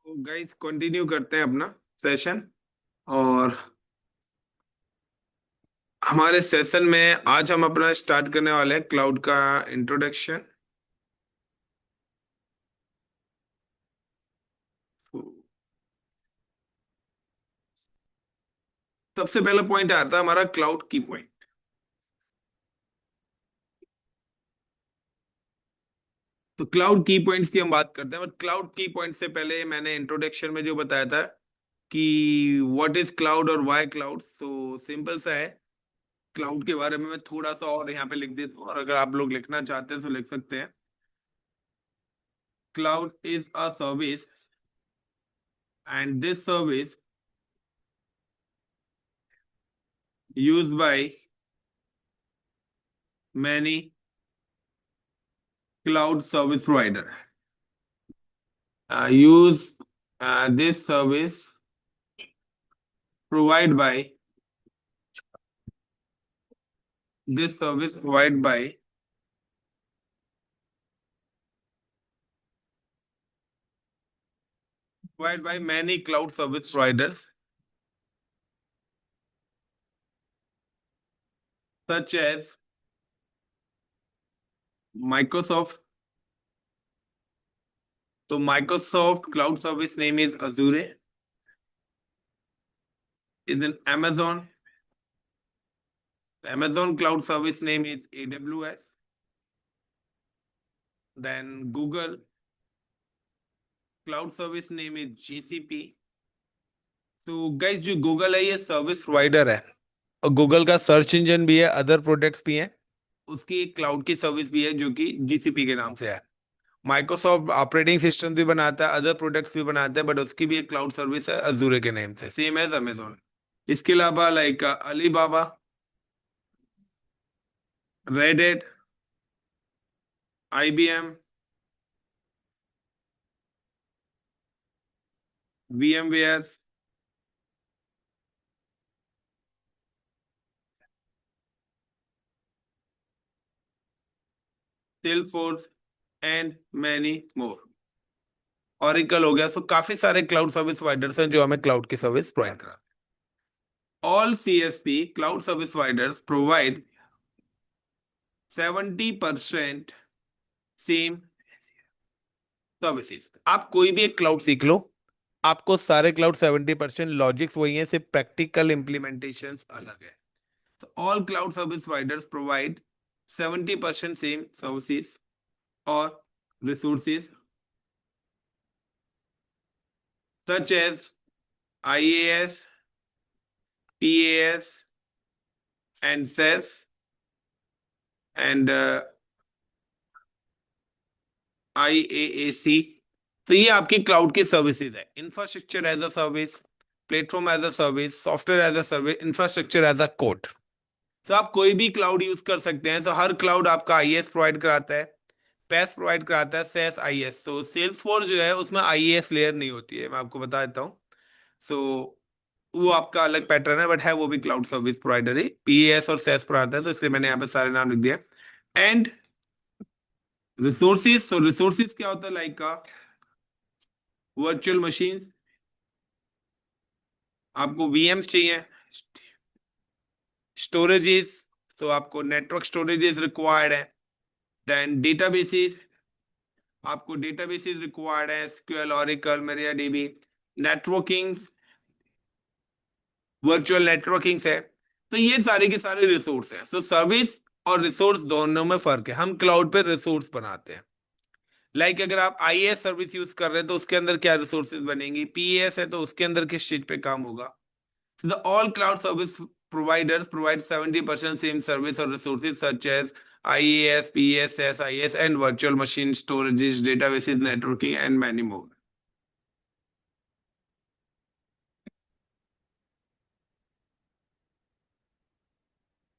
तो guys continue करते हैं अपना सेशन। और हमारे सेशन में आज हम अपना स्टार्ट करने वाले हैं क्लाउड का इंट्रोडक्शन। सबसे पहला पॉइंट आता है हमारा क्लाउड की पॉइंट। तो क्लाउड की पॉइंट्स की हम बात करते हैं, बट क्लाउड की पॉइंट से पहले मैंने इंट्रोडक्शन में जो बताया था कि व्हाट इज क्लाउड और व्हाई क्लाउड, तो सिंपल सा है। क्लाउड के बारे में मैं थोड़ा सा और यहाँ पे लिख देता हूँ, और अगर आप लोग लिखना चाहते हैं तो लिख सकते हैं। Cloud is a service and this service used by many cloud service provider. Use this service provide by this service provide by many cloud service providers such as Microsoft. So Microsoft cloud service name is Azure. Is in Amazon. Amazon cloud service name is AWS. Then Google cloud service name is GCP. तो guys जो Google है ये service provider है, और Google का search engine भी है, other products भी हैं। उसकी एक क्लाउड की सर्विस भी है जो कि जीसीपी के नाम से है। माइक्रोसॉफ्ट ऑपरेटिंग सिस्टम भी बनाता है, अदर प्रोडक्ट्स भी बनाता है, बट उसकी भी एक क्लाउड सर्विस है अजूरे के नेम से, सेम एज अमेजोन। इसके अलावा like Alibaba, Reddit, IBM, VMware, Salesforce and many more. Oracle हो गया। सो काफी सारे क्लाउड सर्विस प्रोवाइडर्स हैं जो हमें क्लाउड की सर्विस प्रोवाइड कराते हैं। All CSP cloud service providers provide 70% same services. आप कोई भी एक क्लाउड सीख लो, आपको सारे क्लाउड 70% लॉजिक्स वही है, सिर्फ प्रैक्टिकल इम्प्लीमेंटेशन अलग है। तो all cloud service providers provide 70% same services और resources such as IaaS, TaaS and SaaS and IaaC। तो ये आपकी क्लाउड की सर्विसेज है। Infrastructure as a service, platform as a service, software as a service, infrastructure as a code. तो आप कोई भी क्लाउड यूज कर सकते हैं। तो हर क्लाउड आपका आईएएस प्रोवाइड कराता है, पैस प्रोवाइड कराता है, सेस आईएएस। तो सेल्स फोर्स जो है उसमें आईएएस लेयर नहीं होती है, मैं आपको बता देता हूँ। सो वो आपका अलग पैटर्न है, बट है वो भी क्लाउड सर्विस प्रोवाइडर ही, पीएएस और सेस प्रोवाइडर है, तो इसलिए मैंने यहाँ पे सारे नाम लिख दिया। एंड रिसोर्सेज, सो रिसोर्सेज क्या होता है, लाइक का वर्चुअल मशीन, आपको VMs चाहिए, स्टोरेजेस, तो आपको नेटवर्क स्टोरेजेस रिक्वायर्ड है। देन डेटाबेसेस, आपको डेटाबेसेस रिक्वायर्ड है, SQL, Oracle, MariaDB। Networking, virtual networking है। तो ये सारे के सारे रिसोर्स हैं। सो सर्विस और रिसोर्स दोनों में फर्क है। हम क्लाउड पे रिसोर्स बनाते हैं। लाइक अगर आप आईएएस सर्विस यूज कर रहे हैं तो उसके अंदर क्या रिसोर्सेज बनेंगी, पीएएस है तो उसके अंदर किस चीज पे काम होगा। So the all cloud service providers provide 70% same service or resources such as IaaS, PaaS, SIS, and virtual machine storages, databases, networking, and many more.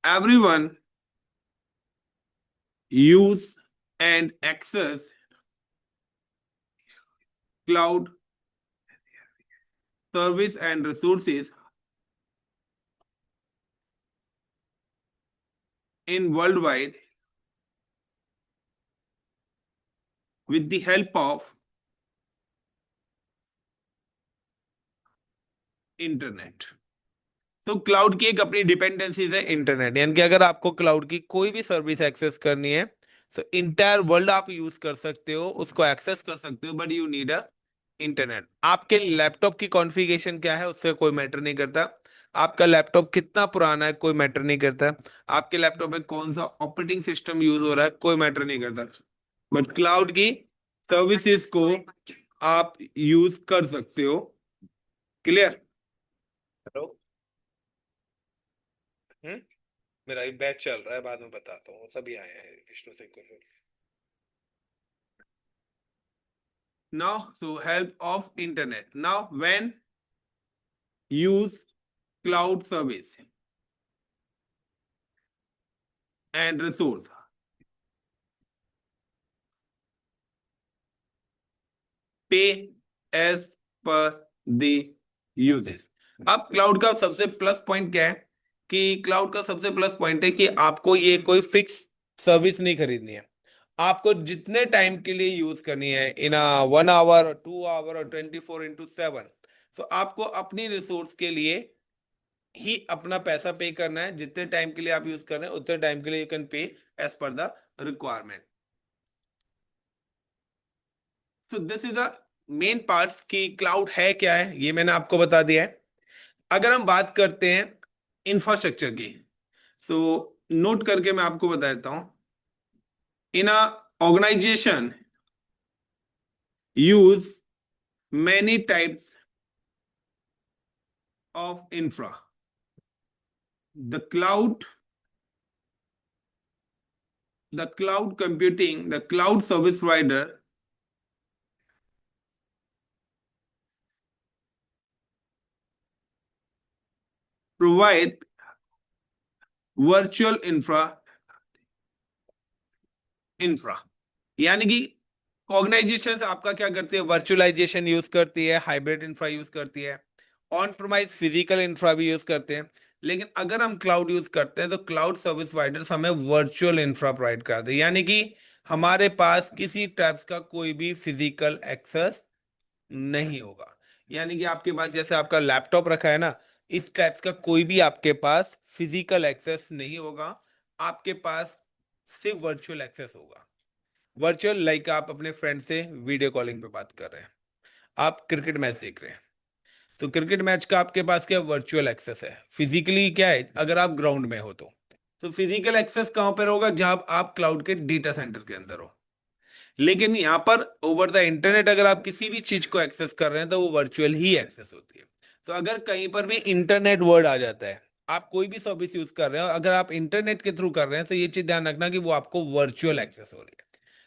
Everyone use and access cloud service and resources in worldwide with the help of internet. तो cloud की एक अपनी dependencies है internet, यानी कि अगर आपको cloud की कोई भी सर्विस एक्सेस करनी है तो इंटायर वर्ल्ड आप यूज कर सकते हो, उसको एक्सेस कर सकते हो, but you need a internet. आपके लैपटॉप की कॉन्फ़िगरेशन क्या है उससे कोई मैटर नहीं करता, आपका लैपटॉप कितना पुराना है कोई मैटर नहीं करता, आपके लैपटॉप में कौन सा ऑपरेटिंग सिस्टम यूज हो रहा है कोई मैटर नहीं करता, बट क्लाउड की सर्विसेज को आप यूज कर सकते हो। क्लियर? हेलो। हम्म। मेरा एक बैच चल रहा है, बाद में बताता हूँ, सभी आए हैं विष्णु सिंह को। Now, so help of internet. Now, when use cloud service and resource, pay as per the uses. अब क्लाउड का सबसे प्लस पॉइंट क्या है कि क्लाउड का सबसे प्लस पॉइंट है कि आपको ये कोई फिक्स सर्विस नहीं खरीदनी है, आपको जितने टाइम के लिए यूज करनी है, इन 1 आवर 2 आवर और 24/7, तो आपको अपनी रिसोर्स के लिए ही अपना पैसा पे करना है, जितने टाइम के लिए आप यूज कर रहे हैं उतने टाइम के लिए you can pay as per the requirement. तो this is the main parts कि क्लाउड है क्या है, ये मैंने आपको बता दिया है। अगर हम बात करते हैं इंफ्रास्ट्रक्चर की, तो नोट करके मैं आपको बता देता हूं। In a organisation use many types of infra, the cloud computing, the cloud service provider provide virtual infra, यानी कि ऑर्गेनाइजेशन आपका क्या करती है, वर्चुअलाइजेशन यूज करती है, हाइब्रिड इंफ्रा यूज करती है, ऑन प्रोमाइज फिजिकल इंफ्रा भी यूज करते हैं। लेकिन अगर हम क्लाउड यूज करते हैं तो क्लाउड सर्विस प्रोवाइडर्स हमें वर्चुअल इंफ्रा प्रोवाइड करते हैं, यानी कि हमारे पास किसी टाइप्स का कोई भी फिजिकल एक्सेस नहीं होगा। यानी कि आपके पास जैसे आपका लैपटॉप रखा है ना, इस टाइप्स का कोई भी आपके पास फिजिकल एक्सेस नहीं होगा, आपके पास सिर्फ वर्चुअल एक्सेस होगा। वर्चुअल लाइक आप अपने फ्रेंड से वीडियो कॉलिंग पे बात कर रहे हैं, आप क्रिकेट मैच देख रहे हैं, तो क्रिकेट मैच का आपके पास क्या वर्चुअल एक्सेस है, फिजिकली क्या है अगर आप ग्राउंड में हो तो फिजिकल एक्सेस कहां पर होगा, जहां आप क्लाउड के डेटा सेंटर के अंदर हो। लेकिन यहाँ पर ओवर द इंटरनेट अगर आप किसी भी चीज को एक्सेस कर रहे हैं तो वो वर्चुअल ही एक्सेस होती है। तो अगर कहीं पर भी इंटरनेट वर्ड आ जाता है, आप कोई भी सर्विस यूज कर रहे हो अगर आप इंटरनेट के थ्रू कर रहे हैं, तो ये चीज ध्यान रखना कि वो आपको वर्चुअल एक्सेस हो रही है।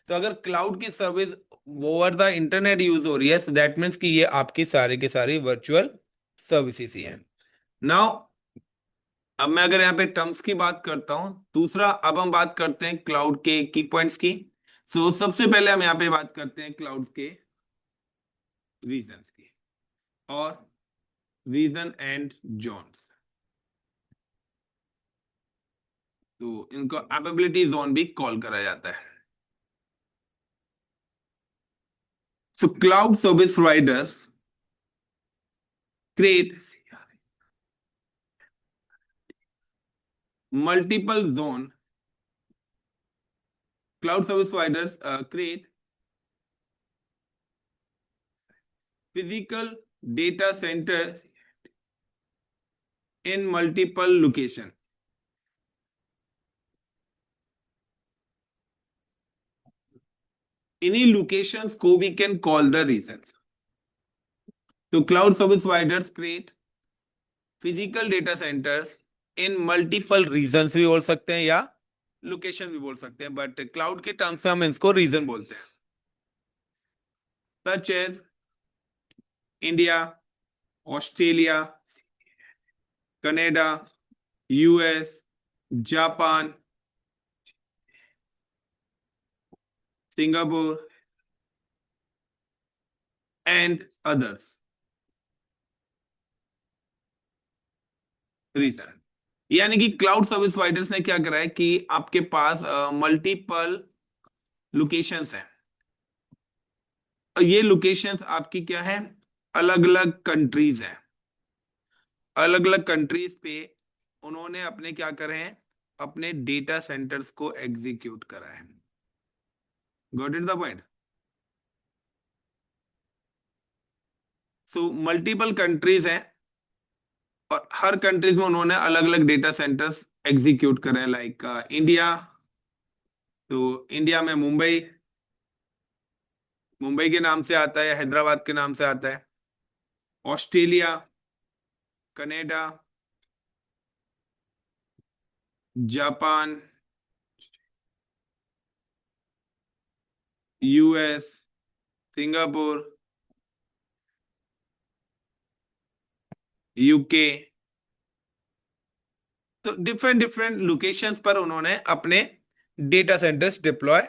तो अगर क्लाउड की service over the internet use हो रही है, दैट मीन्स कि ये आपकी सारी की सारी वर्चुअल सर्विसेज ही है। नाउ अब मैं अगर यहाँ पे टर्म्स की बात करता हूं, दूसरा अब हम बात करते हैं क्लाउड के की पॉइंट्स की। सो सबसे पहले हम यहाँ पे बात करते हैं क्लाउड के रीजंस की, और रीजन एंड जोन्स, तो इनको एपेबिलिटी जोन भी कॉल करा जाता है। So cloud service providers create multiple zone, cloud service providers create physical data centers in multiple location। इन्हीं लोकेशंस को we can call the regions। तो cloud service providers create physical data centres in multiple regions भी बोल सकते हैं या location भी बोल सकते हैं, बट क्लाउड के टर्म्स में हम इसको रीजन बोलते हैं। Such as India, Australia, Canada, US, Japan, Singapore and others region. यानी कि क्लाउड सर्विस प्रोवाइडर्स ने क्या करा है कि आपके पास मल्टीपल लोकेशंस हैं, और ये लोकेशंस आपकी क्या है, अलग अलग कंट्रीज हैं। अलग अलग कंट्रीज पे उन्होंने अपने क्या करे हैं, अपने डेटा सेंटर्स को एग्जीक्यूट करा है। Got it the point? So multiple countries हैं और हर कंट्रीज में उन्होंने अलग अलग डेटा सेंटर्स एग्जीक्यूट करे हैं। लाइक इंडिया, तो इंडिया में मुंबई, मुंबई के नाम से आता है, हैदराबाद के नाम से आता है। Australia, Canada, Japan, US, Singapore, UK. तो डिफरेंट डिफरेंट लोकेशंस पर उन्होंने अपने डेटा सेंटर्स डिप्लॉय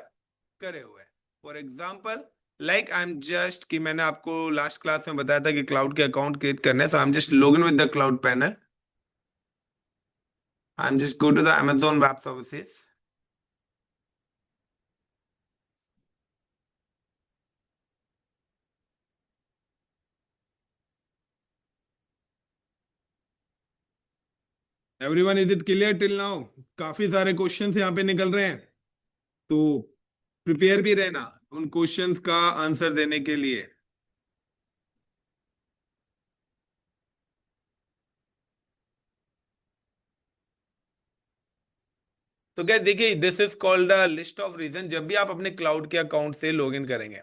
करे हुए हैं। For example, like I am just, कि मैंने आपको लास्ट क्लास में बताया था कि क्लाउड के अकाउंट क्रिएट करने, so I am just log in with the cloud panel. I am just go to the Amazon web services. Everyone, is it clear till now? काफी सारे क्वेश्चंस यहाँ पे निकल रहे हैं, तो प्रिपेयर भी रहना उन क्वेश्चंस का आंसर देने के लिए। तो क्या देखिए, this is called a list of region. जब भी आप अपने क्लाउड के अकाउंट से लॉग इन करेंगे,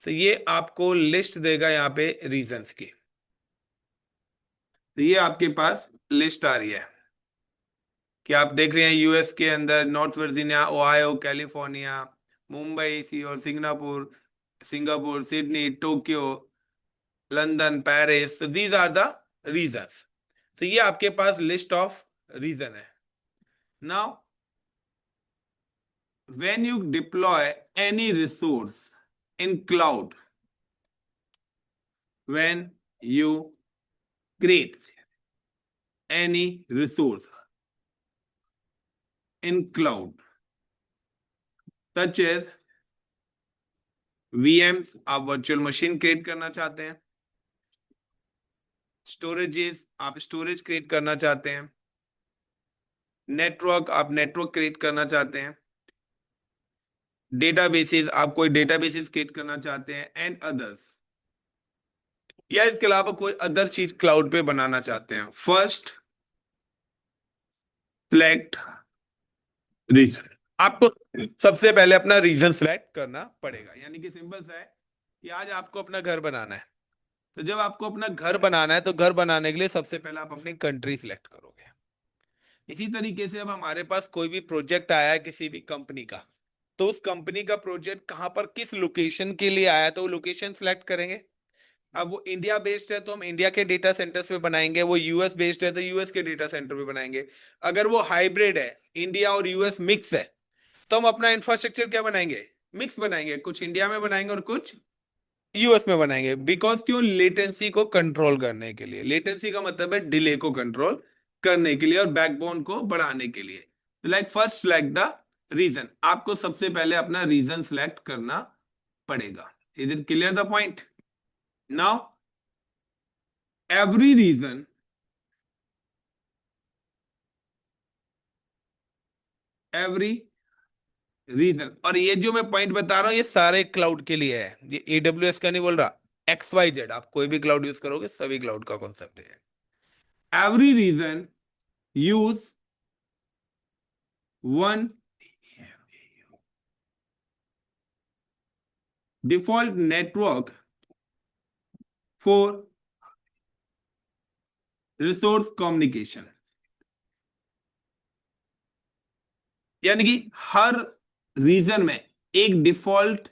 तो ये आपको लिस्ट देगा यहाँ पे रीजंस की। तो ये आपके पास लिस्ट आ रही है कि आप देख रहे हैं यूएस के अंदर North Virginia, Ohio, California, Mumbai, Seoul, Singapore, Singapore, Sydney, Tokyo, London, Paris. These are the regions. तो ये आपके पास लिस्ट ऑफ रीजन है। Now when you deploy any resource in cloud, when you create any resource in cloud, such as VMs, आप virtual machine create करना चाहते हैं, storages आप स्टोरेज क्रिएट करना चाहते हैं, नेटवर्क आप नेटवर्क क्रिएट करना चाहते हैं, डेटाबेसेस आप कोई डेटाबेसेस क्रिएट करना चाहते हैं, एंड अदर्स, या इसके अलावा कोई अदर चीज क्लाउड पे बनाना चाहते हैं। First, select region. आपको सबसे पहले अपना रीजन सिलेक्ट करना पड़ेगा। यानी कि सिंपल सा है कि आज आपको अपना घर बनाना है, तो जब आपको अपना घर बनाना है, तो घर बनाने के लिए सबसे पहले आप अपनी कंट्री सिलेक्ट करोगे। इसी तरीके से अब हमारे पास कोई भी प्रोजेक्ट आया है किसी भी कंपनी का, तो उस कंपनी का प्रोजेक्ट कहां पर किस लोकेशन के लिए आया, तो वो लोकेशन सिलेक्ट करेंगे। अब वो इंडिया बेस्ड है तो हम इंडिया के डेटा सेंटर्स पे बनाएंगे, वो यूएस बेस्ड है तो यूएस के डेटा सेंटर पे बनाएंगे। अगर वो हाइब्रिड है, इंडिया और यूएस मिक्स है, तो हम अपना इंफ्रास्ट्रक्चर क्या बनाएंगे, मिक्स बनाएंगे, कुछ इंडिया में बनाएंगे और कुछ यूएस में बनाएंगे। बिकॉज क्यों, लेटेंसी को कंट्रोल करने के लिए। लेटेंसी का मतलब है डिले को कंट्रोल करने के लिए और बैकबोन को बढ़ाने के लिए। Like first select the region. आपको सबसे पहले अपना रीजन सिलेक्ट करना पड़ेगा। Is it clear the point? Now every region, every region, और ये जो मैं पॉइंट बता रहा हूं ये सारे क्लाउड के लिए है, ये एडब्ल्यूएस का नहीं बोल रहा, XYZ आप कोई भी क्लाउड यूज करोगे, सभी क्लाउड का कॉन्सेप्ट है। Every region use one default network for resource communication. यानी कि हर रीजन में एक डिफॉल्ट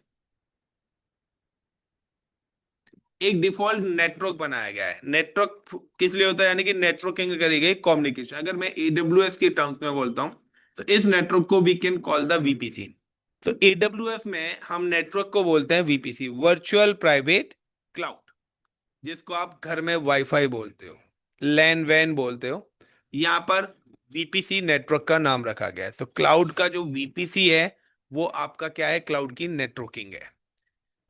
नेटवर्क बनाया गया है। नेटवर्क किस लिए होता है, यानी कि नेटवर्किंग करी गई कम्युनिकेशन। अगर मैं एडब्ल्यूएस के टर्म्स में बोलता हूं, तो इस नेटवर्क को we can call the VPC. तो एडब्ल्यूएस में हम नेटवर्क को बोलते हैं वीपीसी, वर्चुअल प्राइवेट क्लाउड, जिसको आप घर में वाईफाई बोलते हो, लैन वैन बोलते हो। यहां पर वीपीसी नेटवर्क का नाम रखा गया है। तो क्लाउड का जो वीपीसी है वो आपका क्या है, क्लाउड की नेटवर्किंग है।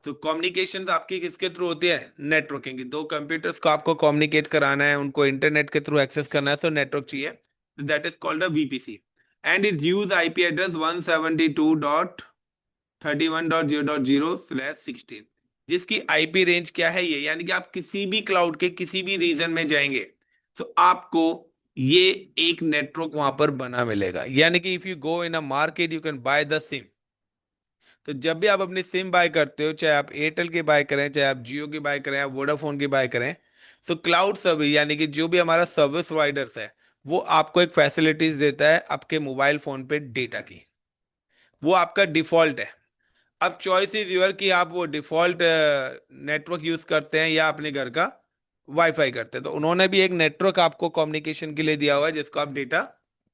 तो कम्युनिकेशन आपकी किसके थ्रू होती है? नेटवर्किंग की। दो कंप्यूटर्स को आपको कम्युनिकेट कराना है, उनको इंटरनेट के थ्रू एक्सेस करना है, तो नेटवर्क चाहिए। That is called a VPC and it use IP address 172.31.0.0/16, जिसकी आईपी रेंज क्या है ये, यानी कि आप किसी भी क्लाउड के किसी भी रीजन में जाएंगे तो आपको ये एक नेटवर्क वहां पर बना मिलेगा। यानी कि if you go in a market you can by the SIM. तो जब भी आप अपनी सिम बाय करते हो, चाहे आप एयरटेल की बाय करें, चाहे आप जियो की बाय करें, या वोडाफोन की बाय करें, तो क्लाउड सर्विस यानी कि जो भी हमारा सर्विस प्रोवाइडर्स है वो आपको एक फैसिलिटीज देता है आपके मोबाइल फोन पे डेटा की। वो आपका डिफॉल्ट है। अब चॉइस इज योर कि आप वो डिफॉल्ट नेटवर्क यूज करते हैं या अपने घर का वाईफाई करते हैं। तो उन्होंने भी एक नेटवर्क आपको कम्युनिकेशन के लिए दिया हुआ है जिसको आप डेटा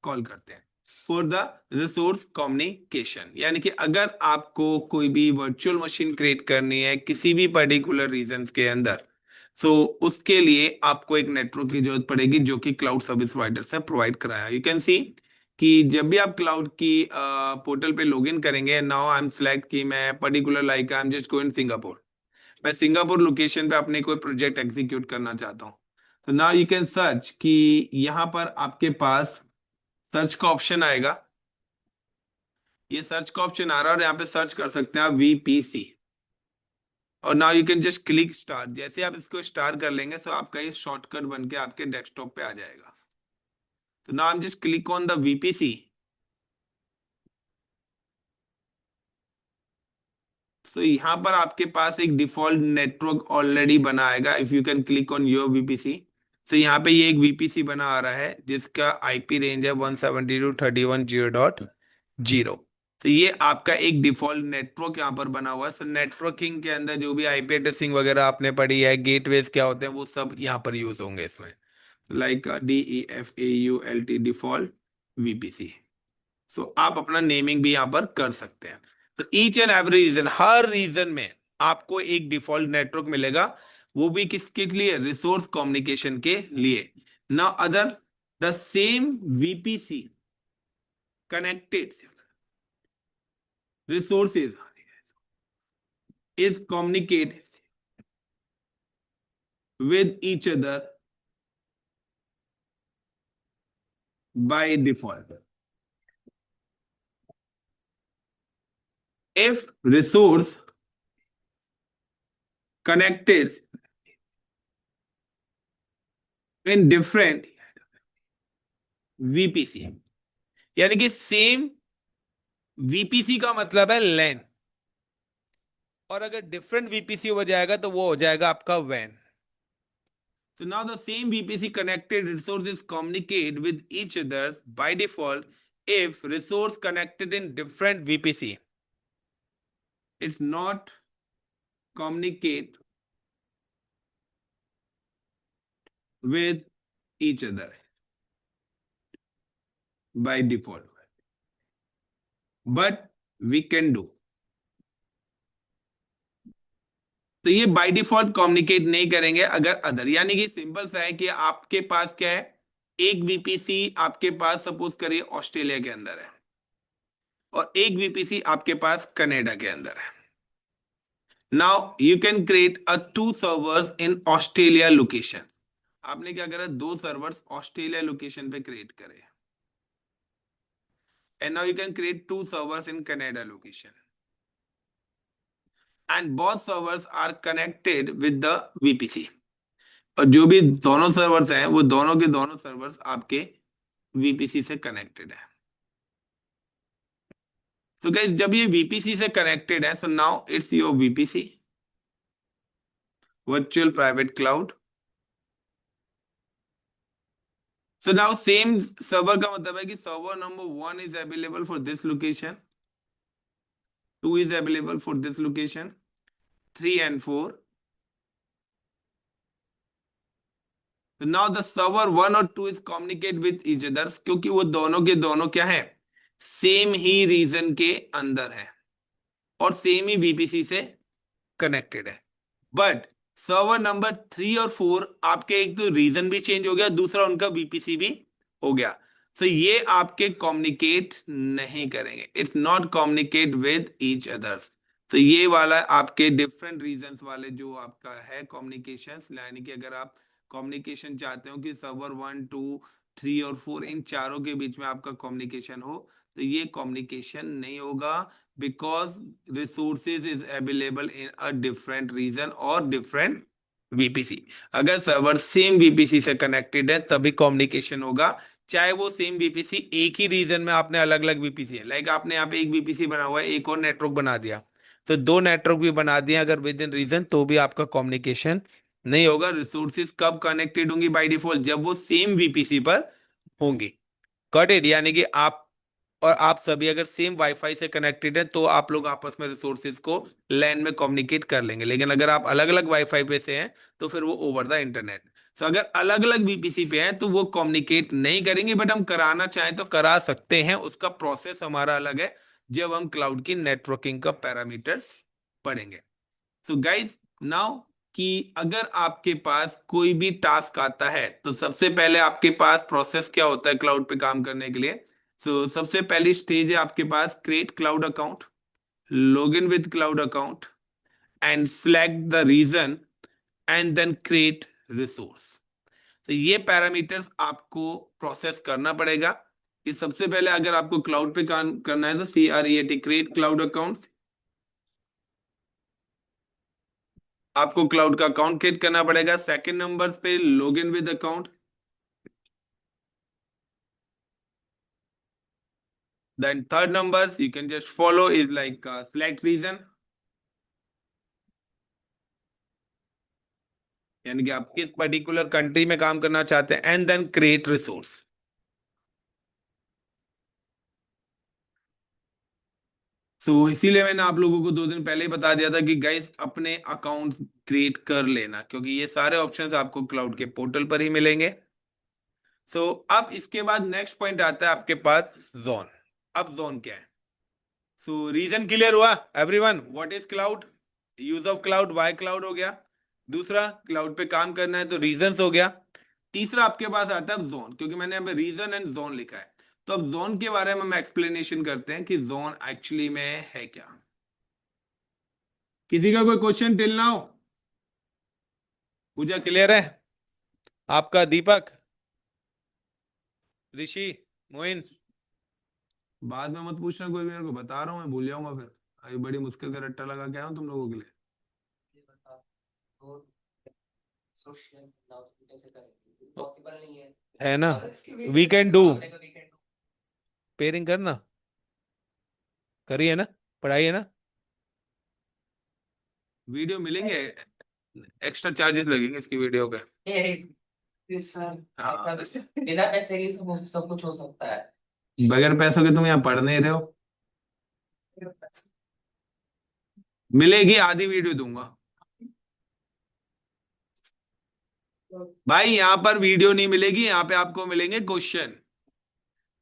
कॉल करते हैं फॉर द रिसोर्स कम्युनिकेशन। यानी कि अगर आपको कोई भी वर्चुअल मशीन क्रिएट करनी है किसी भी पर्टिकुलर रीजन के अंदर, सो उसके लिए आपको एक नेटवर्क की जरूरत पड़ेगी जो कि क्लाउड सर्विस प्रोवाइडर से प्रोवाइड कराया। यू कैन सी कि जब भी आप क्लाउड की पोर्टल पे लॉगिन करेंगे, नाउ आई एम सेलेक्ट कि मैं particular like I am just going Singapore, मैं सिंगापुर लोकेशन पे अपने कोई प्रोजेक्ट एग्जीक्यूट करना चाहता हूँ। तो नाउ यू कैन सर्च कि यहाँ पर आपके पास सर्च का ऑप्शन आएगा। ये सर्च का ऑप्शन आ रहा है और यहाँ पे सर्च कर सकते हैं आप वीपीसी, और now you can just click start. जैसे आप इसको स्टार्ट कर लेंगे तो आपका ये शॉर्टकट बन के आपके डेस्कटॉप पे आ जाएगा। तो now I am just click on the VPC. तो यहाँ पर आपके पास एक डिफॉल्ट नेटवर्क ऑलरेडी बना आएगा। If you can click on your VPC, तो यहाँ पे ये एक वीपीसी बना आ रहा है जिसका आईपी रेंज है 172.31.0.0। तो ये आपका एक डिफॉल्ट नेटवर्क यहाँ पर बना हुआ है। सो नेटवर्किंग के अंदर जो भी आईपी एड्रेसिंग वगैरह आपने पढ़ी है, गेटवेज क्या होते हैं, वो सब यहाँ पर यूज होंगे इसमें, लाइक DEFAULT डिफॉल्ट वीपीसी। सो आप अपना नेमिंग भी यहाँ पर कर सकते हैं। तो ईच एंड एवरी रीजन, हर रीजन में आपको एक डिफॉल्ट नेटवर्क मिलेगा, वो भी किसके लिए? रिसोर्स कम्युनिकेशन के लिए। ना other the same VPC connected resources is communicate with each other by default. If resource connected in different VPC, यानी कि सेम VPC का मतलब है लैन, और अगर डिफरेंट VPC हो जाएगा तो वो हो जाएगा आपका van. So now the same VPC connected resources communicate with each other by default. If resource connected in different VPC, it's not communicate with each other by default, but we can do। तो ये by default communicate नहीं करेंगे अगर other, यानी कि simple सा है कि आपके पास क्या है, एक वीपीसी आपके पास सपोज करिए ऑस्ट्रेलिया के अंदर है और एक वीपीसी आपके पास कनाडा के अंदर है। Now you can create a 2 servers in Australia location. आपने क्या करा, 2 सर्वर्स ऑस्ट्रेलिया लोकेशन पे क्रिएट करे, and now you can create 2 servers in Canada location, and both servers are connected with the VPC. और जो भी दोनों सर्वर्स हैं वो दोनों के दोनों सर्वर्स आपके वीपीसी से कनेक्टेड है। तो गाइस जब ये वीपीसी से कनेक्टेड है, so now it's your VPC virtual private cloud. So now same server का मतलब है कि server number 1 is available for this location, 2 is available for this location, 3 and 4। So now the server 1 और 2 is communicate with each other, क्योंकि वो दोनों के दोनों क्या है, सेम ही रीजन के अंदर है और सेम ही वीपीसी से कनेक्टेड है। बट सर्वर नंबर 3 और 4 आपके एक तो रीजन भी चेंज हो गया, दूसरा उनका वीपीसी भी हो गया। तो ये आपके कम्युनिकेट नहीं करेंगे, it's not communicate with each others. तो ये वाला आपके डिफरेंट रीजंस वाले जो आपका है कम्युनिकेशन, यानी कि अगर आप कम्युनिकेशन चाहते हो कि सर्वर 1 2 3 और 4 इन चारों के बीच में आपका कम्युनिकेशन हो, तो ये कम्युनिकेशन नहीं होगा, because resources is available in a different region और डिफरेंट वीपीसी। अगर सर्वर सेम वीपीसी से कनेक्टेड है तभी कम्युनिकेशन होगा, चाहे वो सेम वीपीसी एक ही रीजन में आपने अलग अलग वीपीसी है, लाइक आपने यहाँ पे एक वीपीसी बना हुआ है, एक और नेटवर्क बना दिया, तो दो नेटवर्क भी बना दिए अगर विद इन रीजन, तो भी आपका कम्युनिकेशन नहीं होगा। रिसोर्सेज कब कनेक्टेड होंगी बाय डिफॉल्ट? जब वो सेम वीपीसी पर होंगी। Got it? यानी कि आप और आप सभी अगर सेम वाईफाई से कनेक्टेड है तो आप लोग आपस में रिसोर्सेज को लैन में कम्युनिकेट कर लेंगे, लेकिन अगर आप अलग अलग वाईफाई पे से हैं तो फिर वो ओवर द इंटरनेट। तो अगर अलग अलग वीपीसी पे हैं तो वो कम्युनिकेट नहीं करेंगे, बट हम कराना चाहें तो करा सकते हैं, उसका प्रोसेस हमारा अलग है जब हम क्लाउड की नेटवर्किंग का पैरामीटर्स पढ़ेंगे। सो गाइज नाउ, कि अगर आपके पास कोई भी टास्क आता है तो सबसे पहले आपके पास प्रोसेस क्या होता है क्लाउड पे काम करने के लिए? सबसे पहली स्टेज है आपके पास create cloud account, log in with cloud account and select the region and then create resource. तो ये पैरामीटर्स आपको प्रोसेस करना पड़ेगा। कि सबसे पहले अगर आपको क्लाउड पे काम करना है तो CREAT क्रिएट क्लाउड अकाउंट, आपको क्लाउड का अकाउंट क्रिएट करना पड़ेगा। सेकंड नंबर पे log in with account, then third numbers you can just follow is like select region, यानी कि आप किस पर्टिकुलर कंट्री में काम करना चाहते हैं, एंड देन क्रिएट रिसोर्स। इसीलिए मैंने आप लोगों को 2 दिन पहले ही बता दिया था कि गाइस अपने अकाउंट क्रिएट कर लेना, क्योंकि ये सारे ऑप्शंस आपको क्लाउड के पोर्टल पर ही मिलेंगे। अब इसके बाद नेक्स्ट पॉइंट आता है आपके पास जोन। अब जोन क्या है? रीजन क्लियर हुआ everyone? What is cloud? Use of cloud, why cloud हो गया। दूसरा, क्लाउड पे काम करना है तो रीजंस हो गया। तीसरा आपके पास आता है जोन, क्योंकि मैंने यहाँ पे रीजन एंड जोन लिखा है। तो अब जोन के बारे में हम एक्सप्लेनेशन करते हैं कि जोन एक्चुअली में है क्या। किसी का कोई क्वेश्चन टिल नाउ? पूजा क्लियर है आपका? दीपक, ऋषि, मोइन? बाद में मत पूछना कोई भी, मेरे को बता रहा हूँ, मैं भूल जाऊंगा फिर। अभी बड़ी मुश्किल से रट्टा लगा के आया हूँ तुम लोगों के लिए। है ना? वी कैन डू, पेयरिंग करना, करिए ना, पढ़ाई है ना। वीडियो मिलेंगे, एक्स्ट्रा चार्जेस लगेंगे इसकी वीडियो के। हाँ, बिना पैसे के सब कुछ हो सकता है। बगैर पैसों के तुम यहाँ पढ़ नहीं रहे हो। मिलेगी, आधी वीडियो दूंगा भाई। यहाँ पर वीडियो नहीं मिलेगी, यहाँ पे आपको मिलेंगे क्वेश्चन।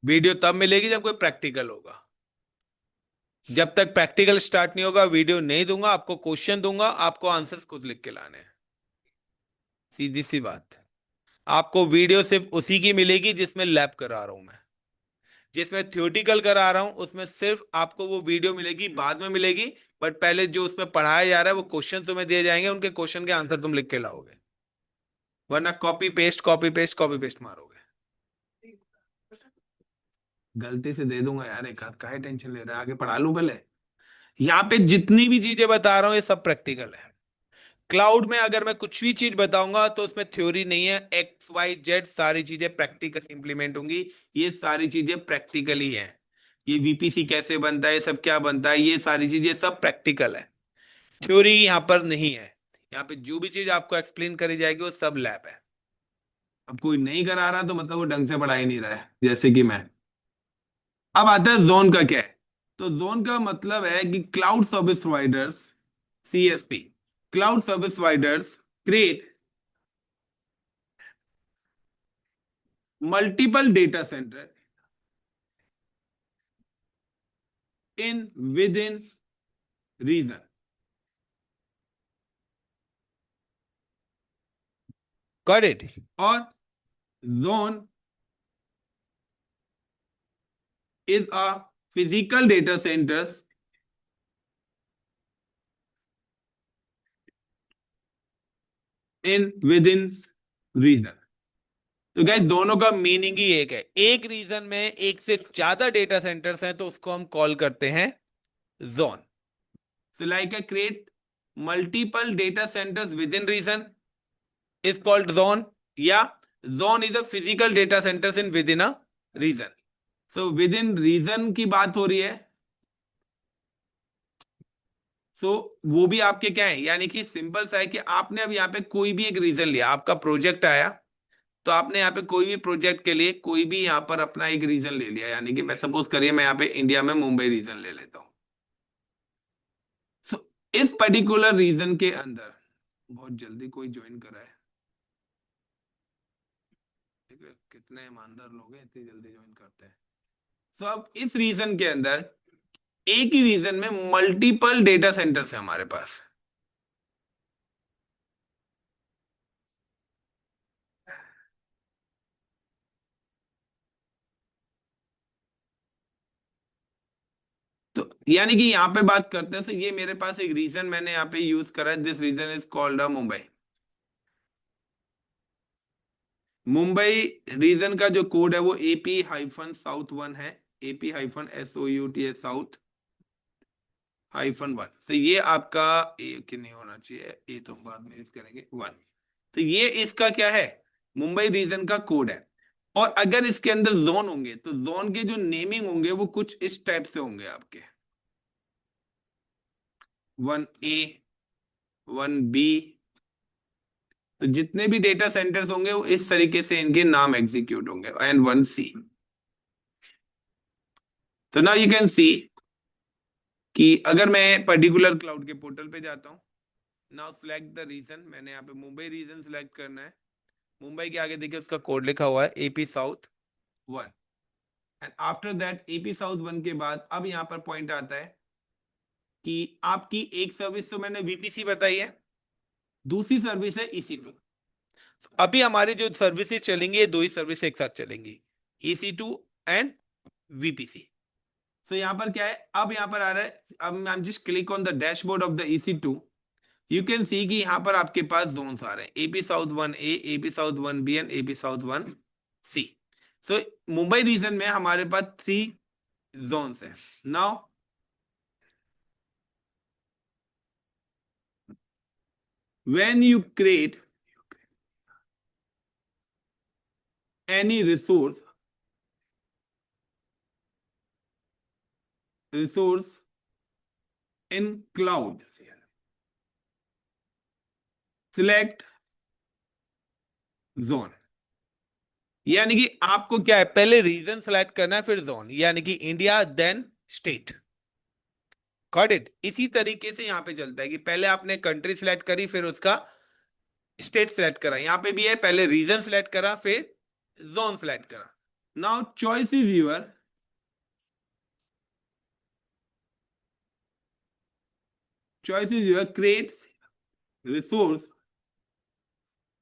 वीडियो तब मिलेगी जब कोई प्रैक्टिकल होगा। जब तक प्रैक्टिकल स्टार्ट नहीं होगा वीडियो नहीं दूंगा, आपको क्वेश्चन दूंगा, आपको आंसर्स खुद लिख के लाने हैं। सीधी सी बात। आपको वीडियो सिर्फ उसी की मिलेगी जिसमें लैब करा रहा हूं मैं। जिसमें थ्योरेटिकल करा रहा हूं उसमें सिर्फ आपको वो वीडियो मिलेगी, बाद में मिलेगी। बट पहले जो उसमें पढ़ाया जा रहा है वो क्वेश्चन तुम्हें दिए जाएंगे, उनके क्वेश्चन के आंसर तुम लिख के लाओगे, वरना copy paste copy paste copy paste मारोगे। गलती से दे दूंगा यार एक हाथ, काहे टेंशन ले रहा है, आगे पढ़ा लूं पहले। यहाँ पे जितनी भी चीजें बता रहा हूँ ये सब प्रैक्टिकल है। क्लाउड में अगर मैं कुछ भी चीज बताऊंगा तो उसमें थ्योरी नहीं है, XYZ सारी चीजें प्रैक्टिकल इंप्लीमेंट होंगी। ये सारी चीजें प्रैक्टिकल ही है। ये वीपीसी कैसे बनता है, सब क्या बनता है, ये सारी चीजें सब प्रैक्टिकल है, थ्योरी यहाँ पर नहीं है। यहाँ पे जो भी चीज आपको एक्सप्लेन करी जाएगी वो सब लैब है। अब कोई नहीं करा रहा तो मतलब वो ढंग से पढ़ा ही नहीं रहा है, जैसे कि मैं। अब आता है जोन का क्या है। तो जोन का मतलब है कि cloud service providers, CSP, cloud service providers create multiple data center in within region। Got it? और zone is a physical data centers in with in region. तो गाइस दोनों का मीनिंग ही एक है, एक रीजन में एक से ज्यादा डेटा सेंटर्स हैं तो उसको हम कॉल करते हैं zone. So like I create multiple data centers within region is called zone, या zone is a physical data centers in within a region. So within region की बात हो रही है, सो वो भी आपके क्या है, यानी कि सिंपल सा है कि आपने अब यहाँ पे कोई भी एक रीजन लिया, आपका प्रोजेक्ट आया, तो आपने यहाँ पे कोई भी प्रोजेक्ट के लिए कोई भी यहाँ पर अपना एक रीजन ले लिया, यानी कि मैं सपोज करिए मैं यहाँ पे इंडिया में मुंबई रीजन ले लेता हूँ। सो इस पर्टिकुलर रीजन के अंदर, बहुत जल्दी कोई ज्वाइन करा है, कितने ईमानदार लोग हैं इतनी जल्दी ज्वाइन करते हैं। सो अब इस रीजन के अंदर एक ही रीजन में मल्टीपल डेटा सेंटर्स है हमारे पास। तो यानी कि यहाँ पे बात करते हैं, तो ये मेरे पास एक रीजन मैंने यहाँ पे यूज करा है, this region is called Mumbai. Mumbai region का जो कोड है वो AP-South 1 है, AP-SOUT साउथ -1। तो ये आपका ए कि नहीं होना चाहिए, ये तो हम बाद में यूज करेंगे 1। तो ये इसका क्या है, मुंबई रीजन का कोड है। और अगर इसके अंदर जोन होंगे तो जोन के जो नेमिंग होंगे वो कुछ इस टाइप से होंगे आपके, 1A 1B। तो जितने भी डेटा सेंटर्स होंगे वो इस तरीके से इनके नाम एग्जीक्यूट होंगे, एंड 1C। तो नाउ यू कैन सी कि अगर मैं पर्टिकुलर क्लाउड के पोर्टल पे जाता हूँ, नाउ सिलेक्ट द रीजन, मैंने यहाँ पे मुंबई रीजन सिलेक्ट करना है। मुंबई के आगे देखिए उसका कोड लिखा हुआ है AP-South 1। And after that AP-South 1 के बाद अब यहाँ पर पॉइंट आता है कि आपकी एक सर्विस तो मैंने VPC बताई है, दूसरी सर्विस है EC2। अभी हमारी जो सर्विसेज चलेंगी ये दो ही सर्विस एक साथ चलेंगी, EC2 एंड VPC। सो यहाँ पर क्या है, अब यहाँ पर आ रहा है, अब आई am just click on the dashboard of the EC2, you can see कि यहाँ पर आपके पास जोन्स आ रहे हैं, AP-South 1A, AP-South 1B and AP-South 1C। So Mumbai reason में हमारे पास 3 जोन्स हैं। Now when you create any resource in cloud, select zone। यानी कि आपको क्या है, पहले रीजन सेलेक्ट करना है फिर जोन, यानी कि India then state. Got it. इसी तरीके से यहाँ पे चलता है कि पहले आपने कंट्री सिलेक्ट करी फिर उसका स्टेट सिलेक्ट करा, यहाँ पे भी है पहले रीजन सिलेक्ट करा फिर जोन सिलेक्ट करा। Now choice is yours, create resource.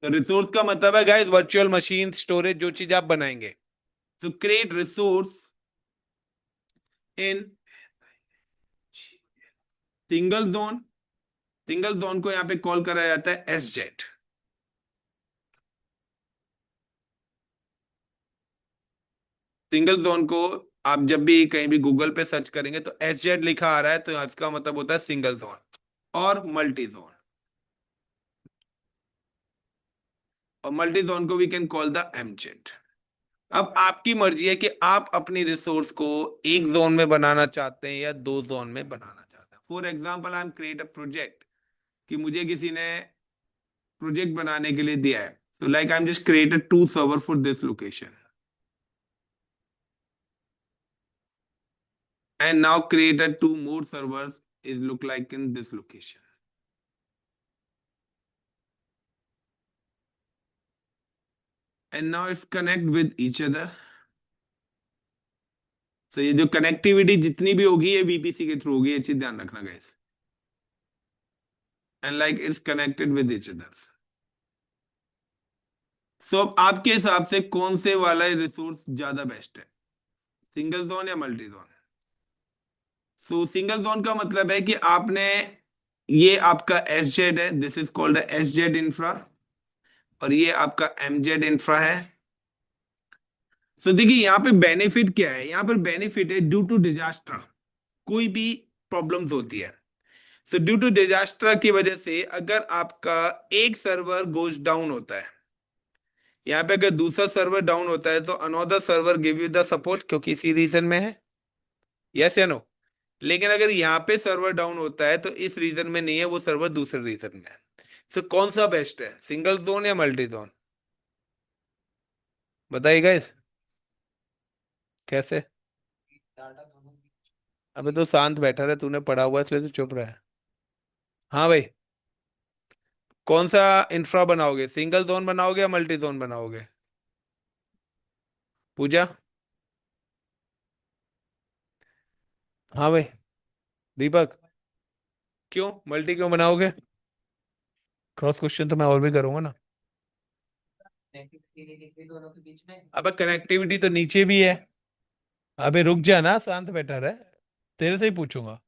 Resource का मतलब है गाइस वर्चुअल मशीन, स्टोरेज, जो चीज आप बनाएंगे। तो create resource in single zone. Single zone को यहाँ पे कॉल करा जाता है SZ। सिंगल जोन को आप जब भी कहीं भी गूगल पे सर्च करेंगे तो SZ लिखा आ रहा है, तो इसका मतलब होता है सिंगल जोन और मल्टी जोन। और मल्टी जोन को we can call the MZ। अब आपकी मर्जी है कि आप अपनी रिसोर्स को एक जोन में बनाना चाहते हैं या 2 जोन में बनाना चाहते हैं। For example I am create a project, कि मुझे किसी ने प्रोजेक्ट बनाने के लिए दिया है, तो like I am just created 2 server for this location and now created 2 more servers is look like in this location। and now it's connect with each other। तो ये जो कनेक्टिविटी जितनी भी होगी ये VPC के थ्रू होगी, ये चीज ध्यान रखना guys. And like it's connected with each other. So अब आपके हिसाब से कौन से वाला रिसोर्स ज्यादा बेस्ट है, सिंगल जोन या मल्टी जोन? सो सिंगल जोन का मतलब है कि आपने, ये आपका SZ है, this is called SZ infra. और ये आपका एमजेड इंफ्रा है। तो देखिए यहाँ पे बेनिफिट क्या है, यहाँ पर बेनिफिट है ड्यू टू डिजास्टर, कोई भी प्रॉब्लम्स होती है, तो ड्यू टू डिजास्टर की वजह से अगर आपका एक सर्वर गोज डाउन होता है, यहाँ पे अगर दूसरा सर्वर डाउन होता है तो another server give you the support, क्योंकि इसी रीजन में है, यस या नो। लेकिन अगर यहाँ पे सर्वर डाउन होता है तो इस रीजन में नहीं है, वो सर्वर दूसरे रीजन में है। तो कौन सा बेस्ट है, सिंगल जोन या मल्टी जोन, बताइएगा इस कैसे। डाटा दोनों अबे तो शांत बैठा रहे, तूने पढ़ा हुआ है इसलिए तो चुप रहा है। हाँ भाई, कौन सा इंफ्रा बनाओगे, सिंगल जोन बनाओगे या मल्टी जोन बनाओगे, पूजा। हाँ भाई, दीपक, क्यों मल्टी क्यों बनाओगे, क्रॉस क्वेश्चन तो मैं और भी करूंगा ना। कनेक्टिविटी दोनों के बीच में। अबे कनेक्टिविटी तो नीचे भी है। अबे रुक जा ना, शांत बैठा रहे, तेरे से ही पूछूंगा।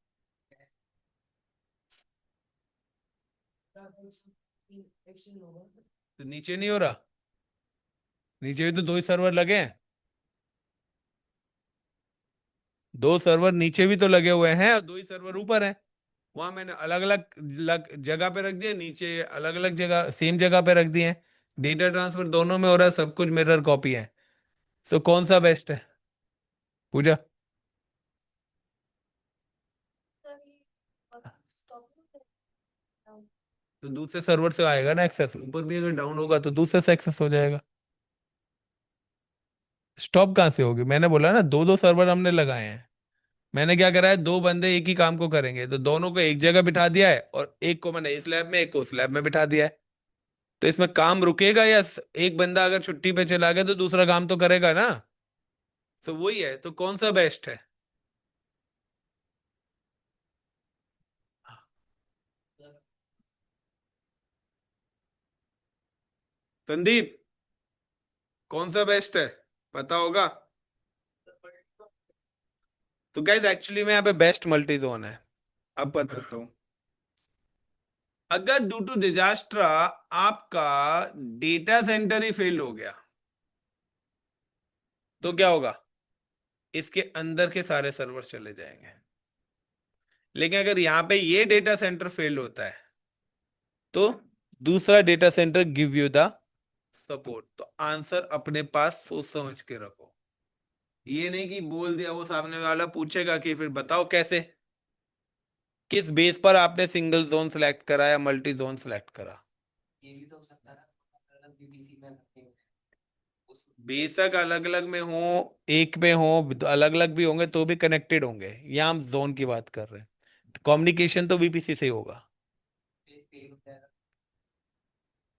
तो नीचे नहीं हो रहा, नीचे भी तो दो ही सर्वर लगे हैं, दो सर्वर नीचे भी तो लगे हुए हैं और दो ही सर्वर ऊपर हैं। वहां मैंने अलग अलग जगह पे रख दिया, नीचे अलग अलग जगह सेम जगह पे रख दिए हैं। डेटा ट्रांसफर दोनों में हो रहा है, सब कुछ मिरर कॉपी है। तो कौन सा बेस्ट है, पूजा। तो दूसरे सर्वर से आएगा ना एक्सेस, ऊपर भी अगर डाउन होगा तो दूसरे से एक्सेस हो जाएगा। स्टॉप कहाँ से होगी, मैंने बोला ना दो दो सर्वर हमने लगाए हैं। मैंने क्या करा है, दो बंदे एक ही काम को करेंगे तो दोनों को एक जगह बिठा दिया है, और एक को मैंने इस लैब में, एक को उस लैब में बिठा दिया है। तो इसमें काम रुकेगा या एक बंदा अगर छुट्टी पे चला गया तो दूसरा काम तो करेगा ना। तो वही है, तो कौन सा बेस्ट है। संदीप, कौन सा बेस्ट है, पता होगा। तो गाइस एक्चुअली में यहाँ पे बेस्ट मल्टी जोन है। अब बताता हूँ, अगर ड्यू टू डिजास्टर आपका डेटा सेंटर ही फेल हो गया तो क्या होगा, इसके अंदर के सारे सर्वर चले जाएंगे। लेकिन अगर यहाँ पे ये डेटा सेंटर फेल होता है तो दूसरा data centre give you the support. तो आंसर अपने पास सोच समझ के रखो, ये नहीं कि बोल दिया वो सामने वाला पूछेगा कि फिर बताओ कैसे, किस बेस पर आपने सिंगल जोन सेलेक्ट करा या मल्टी जोन सेलेक्ट करा। ये भी तो हो सकता है ना, अलग बीबीसी में रखते हैं उस। बेशक अलग अलग में हो, एक में हो, अलग अलग भी होंगे तो भी कनेक्टेड होंगे, यहाँ हम जोन की बात कर रहे हैं। कम्युनिकेशन तो वीपीसी से ही होगा।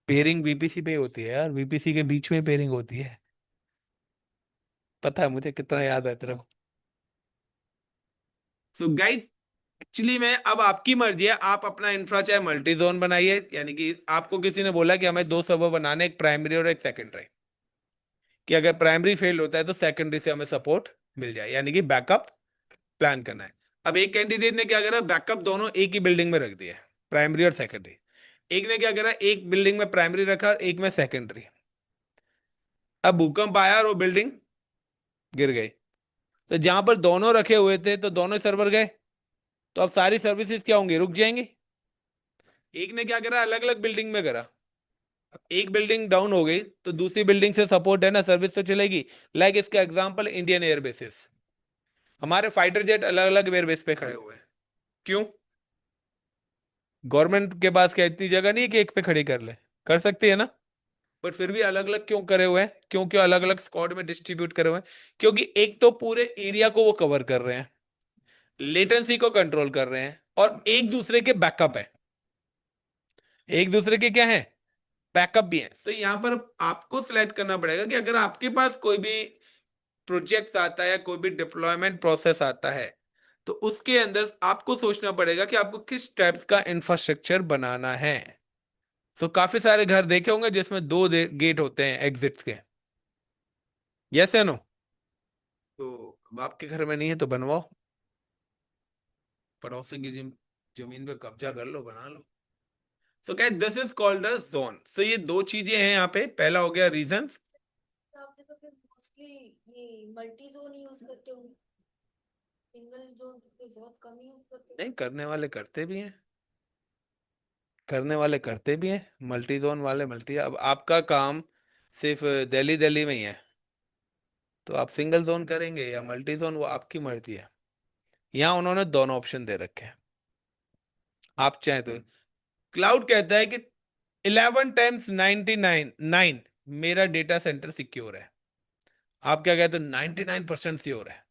पेयरिंग वीपीसी पे ही होती है यार, वीपीसी के बीच में पेयरिंग होती है, पता है मुझे, कितना याद है तेरे को। सो गाइस एक्चुअली में अब आपकी मर्जी है, आप अपना इंफ्रा चाहे मल्टी जोन बनाइए, यानी कि आपको किसी ने बोला कि हमें दो सर्वर बनाने, एक प्राइमरी और एक सेकेंडरी, कि अगर प्राइमरी फेल होता है तो सेकेंडरी से हमें सपोर्ट मिल जाए, यानी कि बैकअप प्लान करना है। अब एक कैंडिडेट ने क्या करा, बैकअप दोनों एक ही बिल्डिंग में रख दिया, प्राइमरी और सेकेंडरी। एक ने क्या करा, एक बिल्डिंग में प्राइमरी रखा, एक में सेकेंडरी। अब भूकंप आया और वो बिल्डिंग गिर गई, तो जहां पर दोनों रखे हुए थे तो दोनों सर्वर गए, तो अब सारी सर्विसेज क्या होंगी, रुक जाएंगी। एक ने क्या करा, अलग अलग बिल्डिंग में करा, एक बिल्डिंग डाउन हो गई तो दूसरी बिल्डिंग से सपोर्ट है ना, सर्विस तो चलेगी। लाइक इसका एग्जांपल इंडियन एयरबेसेस, हमारे फाइटर जेट अलग अलग एयरबेस पे खड़े हुए हैं, क्यों, गवर्नमेंट के पास क्या इतनी जगह नहीं है कि एक पे खड़ी कर ले, कर सकती है ना। बट फिर भी अलग अलग क्यों करे हुए हैं, क्योंकि अलग अलग स्क्वाड में डिस्ट्रीब्यूट करे हुए हैं, क्योंकि एक तो पूरे एरिया को वो कवर कर रहे हैं, लेटेंसी को कंट्रोल कर रहे हैं, और एक दूसरे के बैकअप है, एक दूसरे के क्या है, बैकअप भी है। तो यहाँ पर आपको सिलेक्ट करना पड़ेगा कि अगर आपके पास कोई भी प्रोजेक्ट आता है या कोई भी डिप्लॉयमेंट प्रोसेस आता है तो उसके अंदर आपको सोचना पड़ेगा कि आपको किस टाइप्स का इंफ्रास्ट्रक्चर बनाना है। तो काफी सारे घर देखे होंगे जिसमें दो गेट होते हैं एग्जिट्स के, यस या नो। तो अब आपके घर में नहीं है तो बनवाओ, पड़ोसी की जमीन पे कब्जा कर लो, बना लो। सो क्या this is called a zone. So ये दो चीजें हैं यहाँ पे, पहला हो गया रीजंस। आपने तो फिर मोस्टली ये मल्टी जोन यूज करते हो, सिंगल जोन तो बहुत कम यूज करते हो। नहीं, करने वाले करते भी हैं, करने वाले करते भी हैं, मल्टी जोन वाले मल्टी। अब आपका काम सिर्फ दिल्ली दिल्ली में ही है, तो आप सिंगल जोन करेंगे या मल्टी जोन, वो आपकी मर्जी है। यहाँ उन्होंने दोनों ऑप्शन दे रखे हैं, आप चाहे तो। क्लाउड कहता है कि 11 टाइम्स 99 मेरा डेटा सेंटर सिक्योर है। आप क्या कहते हो? 99% श्योर है।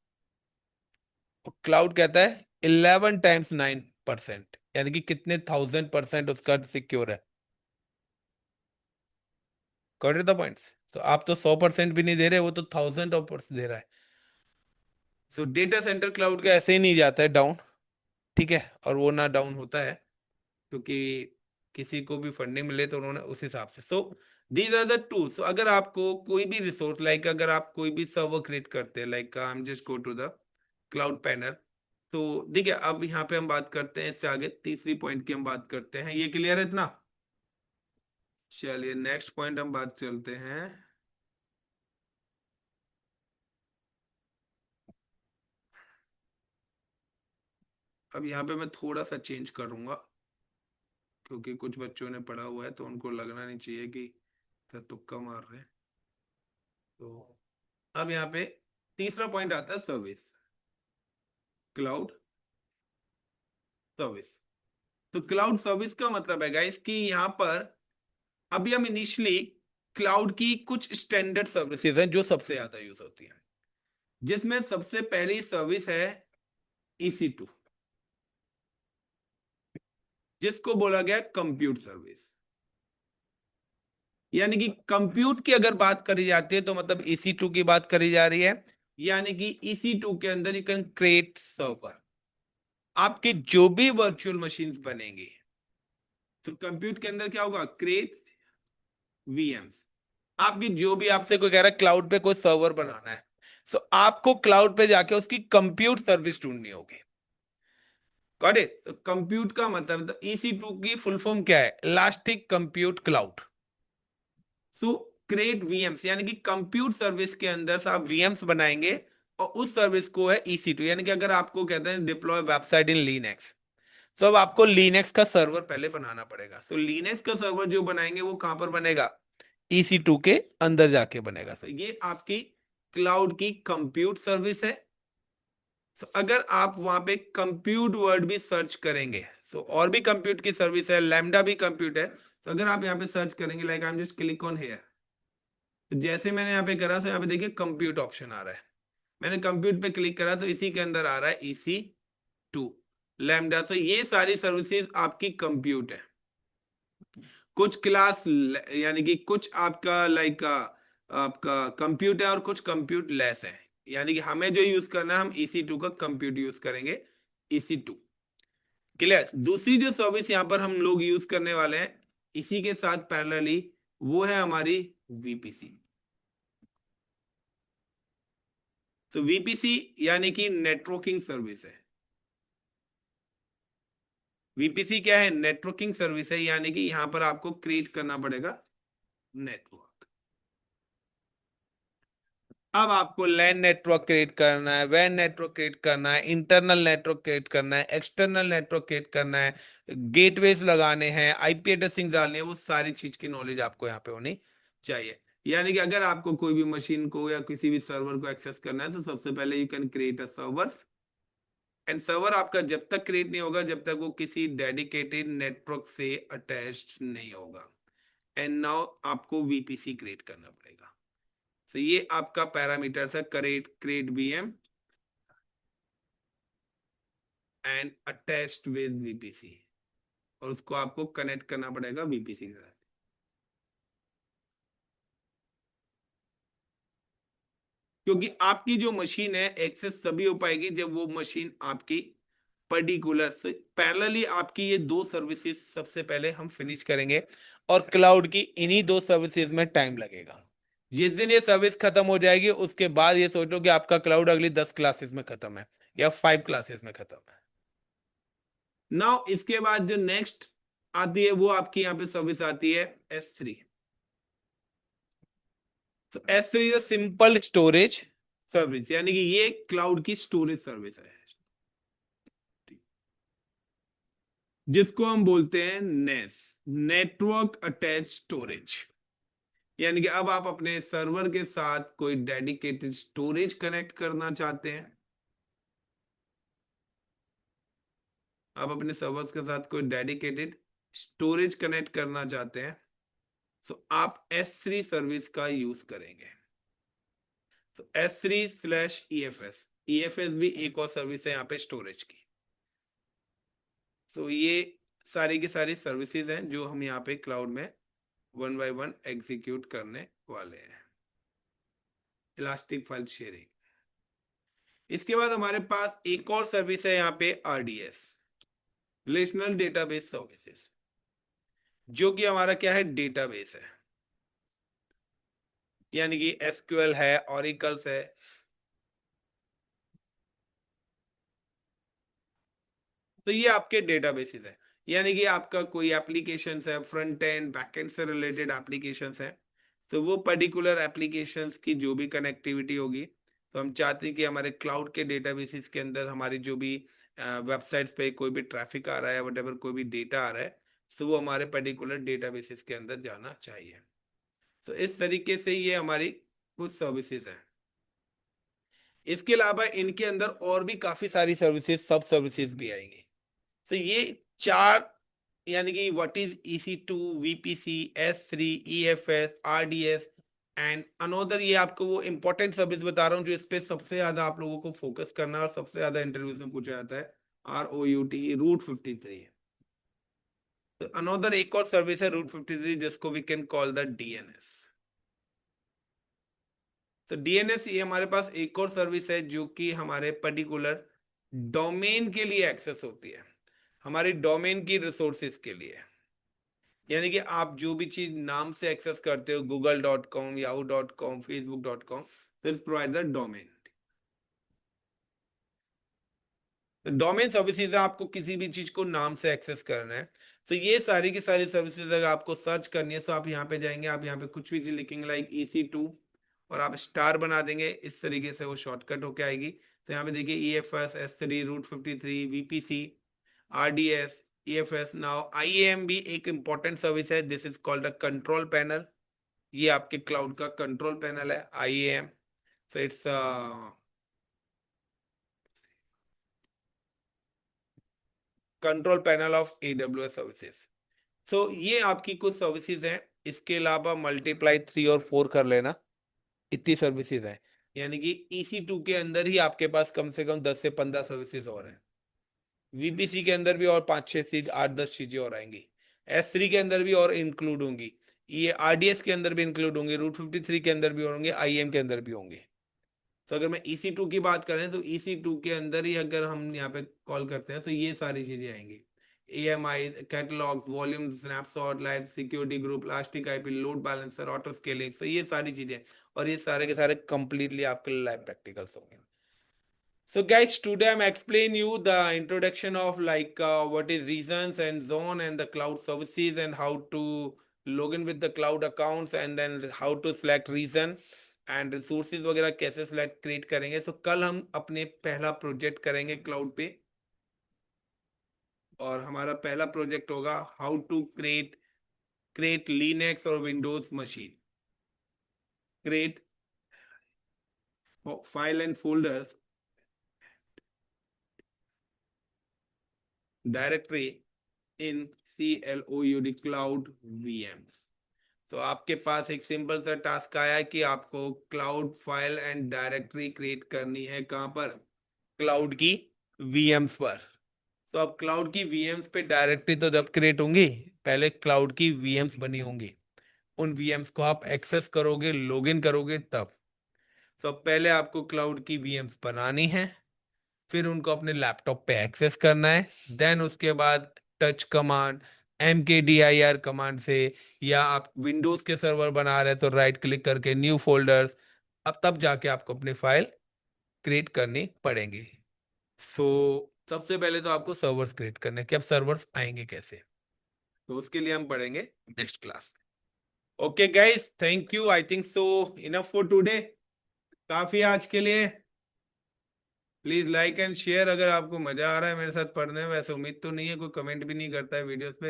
क्लाउड कहता है 11 टाइम्स 9%, यानी कि कितने 1000% उसका सिक्योर है। Got it the points? तो आप तो 100% भी नहीं दे रहे, वो तो 1000% दे रहा है। सो डेटा सेंटर क्लाउड का ऐसे ही नहीं जाता है डाउन, ठीक है, और वो ना डाउन होता है, क्योंकि किसी को भी फंडिंग मिले तो उन्होंने उस हिसाब से। So these are the two. So अगर आपको कोई भी रिसोर्स, लाइक अगर आप कोई भी सर्वर क्रिएट करते हैं, like I am just go to the cloud panel, तो ठीक है, अब यहाँ पे हम बात करते हैं, इससे आगे तीसरी पॉइंट की हम बात करते हैं। ये क्लियर है इतना? चलिए नेक्स्ट पॉइंट हम बात चलते हैं। अब यहाँ पे मैं थोड़ा सा चेंज करूंगा, क्योंकि कुछ बच्चों ने पढ़ा हुआ है तो उनको लगना नहीं चाहिए कि सर तुक्का मार रहे हैं। तो अब यहाँ पे तीसरा पॉइंट आता है सर्विस, क्लाउड सर्विस। तो क्लाउड सर्विस का मतलब है गाइस कि यहाँ पर अभी हम इनिशियली क्लाउड की कुछ स्टैंडर्ड सर्विसेज हैं जो सबसे ज्यादा यूज होती हैं, जिसमें सबसे पहली सर्विस है EC2, जिसको बोला गया कंप्यूट सर्विस। यानी कि कंप्यूट की अगर बात करी जाती है तो मतलब EC2 की बात करी जा रही है। यानी कि EC2 के अंदर यू कैन क्रिएट सर्वर, आपके जो भी वर्चुअल मशीन्स बनेंगे, तो कंप्यूट के अंदर क्या होगा? Create VMs। आपकी जो भी आपसे कोई कह रहा है क्लाउड पे कोई सर्वर बनाना है, तो आपको क्लाउड पे जाके उसकी कंप्यूट सर्विस ढूंढनी होगी। Got it? तो कंप्यूट का मतलब, तो EC2 की फुल फॉर्म क्या है? Elastic compute cloud. सो क्रिएट VMs, यानी कि कंप्यूट सर्विस के अंदर से आप VMs बनाएंगे, और उस सर्विस को है EC2। यानी कि अगर आपको कहते हैं डिप्लॉय वेबसाइट इन लिनक्स, तो अब आपको लिनक्स का सर्वर पहले बनाना पड़ेगा। सो लिनक्स का सर्वर जो बनाएंगे वो कहां पर बनेगा? EC2 के अंदर जाके बनेगा। तो ये आपकी क्लाउड की कंप्यूट सर्विस है। तो अगर आप वहां पे कंप्यूट वर्ड भी सर्च करेंगे, तो और भी कंप्यूट की सर्विस है, लैम्डा भी कंप्यूट है। तो अगर आप यहाँ पे सर्च करेंगे, like I am just click on here, तो जैसे मैंने यहाँ पे करा, तो यहाँ पे देखिए कंप्यूट ऑप्शन आ रहा है। मैंने कंप्यूट पे क्लिक करा तो इसी के अंदर आ रहा है EC2 लैम्डा। तो ये सारी सर्विसेज आपकी कंप्यूट है। कुछ क्लास, यानी कि कुछ आपका लाइक आपका कंप्यूट है और कुछ कंप्यूट लेस है। यानी कि हमें जो यूज करना है, हम EC2 का कंप्यूट यूज करेंगे, EC2। क्लियर? दूसरी जो सर्विस यहाँ पर हम लोग यूज करने वाले हैं इसी के साथ पैरेलली, वो है हमारी VPC। तो VPC यानी कि नेटवर्किंग सर्विस है। VPC क्या है? नेटवर्किंग सर्विस है, यानी कि यहां पर आपको क्रिएट करना पड़ेगा नेटवर्क। अब आपको लैन नेटवर्क क्रिएट करना है, वैन नेटवर्क क्रिएट करना है, इंटरनल नेटवर्क क्रिएट करना है, एक्सटर्नल नेटवर्क क्रिएट करना है, गेटवेज लगाने हैं, IP एड्रेसिंग डालनी है, वो सारी चीज की नॉलेज आपको यहाँ पे होनी चाहिए। यानी कि अगर आपको कोई भी मशीन को या किसी भी सर्वर को एक्सेस करना है, तो सबसे पहले you can create a server. And server आपका जब तक क्रिएट नहीं होगा जब तक वो किसी डेडिकेटेड नेटवर्क से अटैच्ड नहीं होगा। एंड नाउ आपको VPC क्रिएट करना पड़ेगा। तो ये आपका पैरामीटर्स है, create VM and attached with VPC, और उसको आपको कनेक्ट करना पड़ेगा VPC के साथ। क्योंकि आपकी जो मशीन है एक्सेस तभी हो पाएगी जब वो मशीन आपकी पर्टिकुलर से पैरेलली, आपकी ये दो सर्विसेज सबसे पहले हम फिनिश करेंगे, और क्लाउड की इन्हीं दो सर्विसेज में टाइम लगेगा। जिस दिन ये सर्विस खत्म हो जाएगी उसके बाद ये सोचो कि आपका क्लाउड अगली 10 क्लासेस में खत्म है या 5 क्लासेस में खत्म है। नाउ इसके बाद जो नेक्स्ट आती है वो आपकी यहाँ पे सर्विस आती है S3। तो S3 is simple storage service, यानी कि ये क्लाउड की स्टोरेज सर्विस है जिसको हम बोलते हैं नेस, नेटवर्क अटैच स्टोरेज। यानी कि अब आप अपने सर्वर के साथ कोई डेडिकेटेड स्टोरेज कनेक्ट करना चाहते हैं, आप अपने सर्वर्स के साथ कोई डेडिकेटेड स्टोरेज कनेक्ट करना चाहते हैं, तो आप S3 सर्विस का यूज करेंगे। तो S3/EFS, EFS भी एक और सर्विस है यहाँ पे स्टोरेज की। तो ये सारी की सारी सर्विसेज हैं जो हम यहाँ पे क्लाउड में वन बाय वन एग्जीक्यूट करने वाले हैं। इलास्टिक फाइल शेयरिंग, इसके बाद हमारे पास एक और सर्विस है यहाँ पे RDS, रिलेशनल डेटाबेस सर्विसेज, जो कि हमारा क्या है, डेटाबेस है, यानी कि SQL है, ऑरिकल्स है। तो ये आपके डेटाबेसेस है, यानी कि आपका कोई एप्लीकेशन है, फ्रंट एंड बैक एंड से रिलेटेड एप्लीकेशन है, तो वो पर्टिकुलर एप्लीकेशंस की जो भी कनेक्टिविटी होगी, तो हम चाहते हैं कि हमारे क्लाउड के डेटाबेसेस के अंदर हमारी जो भी वेबसाइट्स पे कोई भी ट्रैफिक आ रहा है, वट कोई भी डेटा आ रहा है, तो वो हमारे पर्टिकुलर डेटाबेसेस के अंदर जाना चाहिए। तो इस तरीके से ये हमारी कुछ सर्विसेज हैं। इसके अलावा इनके अंदर और भी काफी सारी सर्विसेज, सब सर्विसेज भी आएंगी। तो ये चार, यानी कि what is EC2, VPC, S3, EFS, RDS and another, ये आपको वो इंपॉर्टेंट सर्विस बता रहा हूँ जो इस पे सबसे ज्यादा आप लोगों को फोकस करना है और सबसे ज्यादा इंटरव्यूज में पूछा जाता है, ROUT, रूट 53। तो अनोदर एक और सर्विस है रूट 53 जिसको we can call the DNS। तो DNS ये हमारे पास एक और सर्विस है जो कि हमारे पर्टिकुलर डोमेन के लिए एक्सेस होती है, हमारी डोमेन की रिसोर्सेज के लिए। यानी कि आप जो भी चीज नाम से एक्सेस करते हो, google.com, yahoo.com, facebook.com, this provide the domain. तो डोमेन सर्विसेज है, आपको किसी भी चीज को नाम से एक्सेस करना है, तो ये सारी की सारी सर्विसेज अगर आपको सर्च करनी है तो आप यहाँ पे जाएंगे, आप यहाँ पे कुछ भी चीज लिखेंगे लाइक EC2 और आप स्टार बना देंगे, इस तरीके से वो शॉर्टकट होके आएगी। तो यहाँ पे देखिए EFS, S3, route 53, VPC, RDS, EFS। Now IAM भी एक इंपॉर्टेंट सर्विस है, this is called a control panel. ये आपके क्लाउड का कंट्रोल पैनल है IAM। So it's control panel of AWS services. So ये आपकी कुछ सर्विसेज हैं। इसके अलावा मल्टीप्लाई 3 और 4 कर लेना, इतनी सर्विसेज हैं। यानी कि EC2 के अंदर ही आपके पास कम से कम 10 से 15 सर्विसेज और हैं। VPC के अंदर भी और 5-6 चीज, 8-10 चीजें और आएंगी। S3 के अंदर भी और इंक्लूड होंगी, ये RDS के अंदर भी इंक्लूड होंगे, रूट 53 के अंदर भी होंगे, IAM के अंदर भी होंगे। तो अगर मैं EC2 की बात करें तो EC2 के अंदर ही अगर हम यहाँ पे कॉल करते हैं तो ये सारी चीजें आएंगी, AMI, catalogues, volume, snapshot, live security group, elastic IP, load balancer, auto scaling, तो ये सारी चीजें, और ये सारे के सारे कंप्लीटली आपके लाइव प्रैक्टिकल्स होंगे। So guys, today I'm explain you the introduction of like what is regions and zone and the cloud services and how to log in with the cloud accounts and then how to select region and resources वगैरह कैसे select create करेंगे। So कल हम अपने पहला project करेंगे cloud पे, और हमारा पहला प्रोजेक्ट होगा हाउ टू क्रिएट लिनक्स और Windows machine, create file and folders directory in CLOUD cloud VMs। तो आपके पास एक सिंपल सा टास्क आया है कि आपको cloud file and directory create करनी है, कहां पर, क्लाउड की VMs पर। तो अब क्लाउड की VMs पे डायरेक्टरी तो जब क्रिएट होंगी, पहले क्लाउड की VMs बनी होंगी, उन VMs को आप एक्सेस करोगे, लॉगिन करोगे तब। तो पहले आपको क्लाउड की VMs बनानी है, फिर उनको अपने लैपटॉप पे एक्सेस करना है, देन उसके बाद टच कमांड, MKDIR कमांड से, या आप विंडोज के सर्वर बना रहे हैं तो राइट क्लिक करके न्यू फोल्डर्स, अब तब जाके आपको अपनी फाइल क्रिएट करनी पड़ेगी। सो सबसे पहले तो आपको सर्वर्स क्रिएट करने हैं कि अब सर्वर्स आएंगे कैसे। तो उसके लिए हम पढ़ेंगे नेक्स्ट क्लास में। Okay guys, thank you. I think so enough for today, काफी आज के लिए। प्लीज लाइक एंड शेयर अगर आपको मजा आ रहा है मेरे साथ पढ़ने में। वैसे उम्मीद तो नहीं है, कोई कमेंट भी नहीं करता है वीडियोस पे।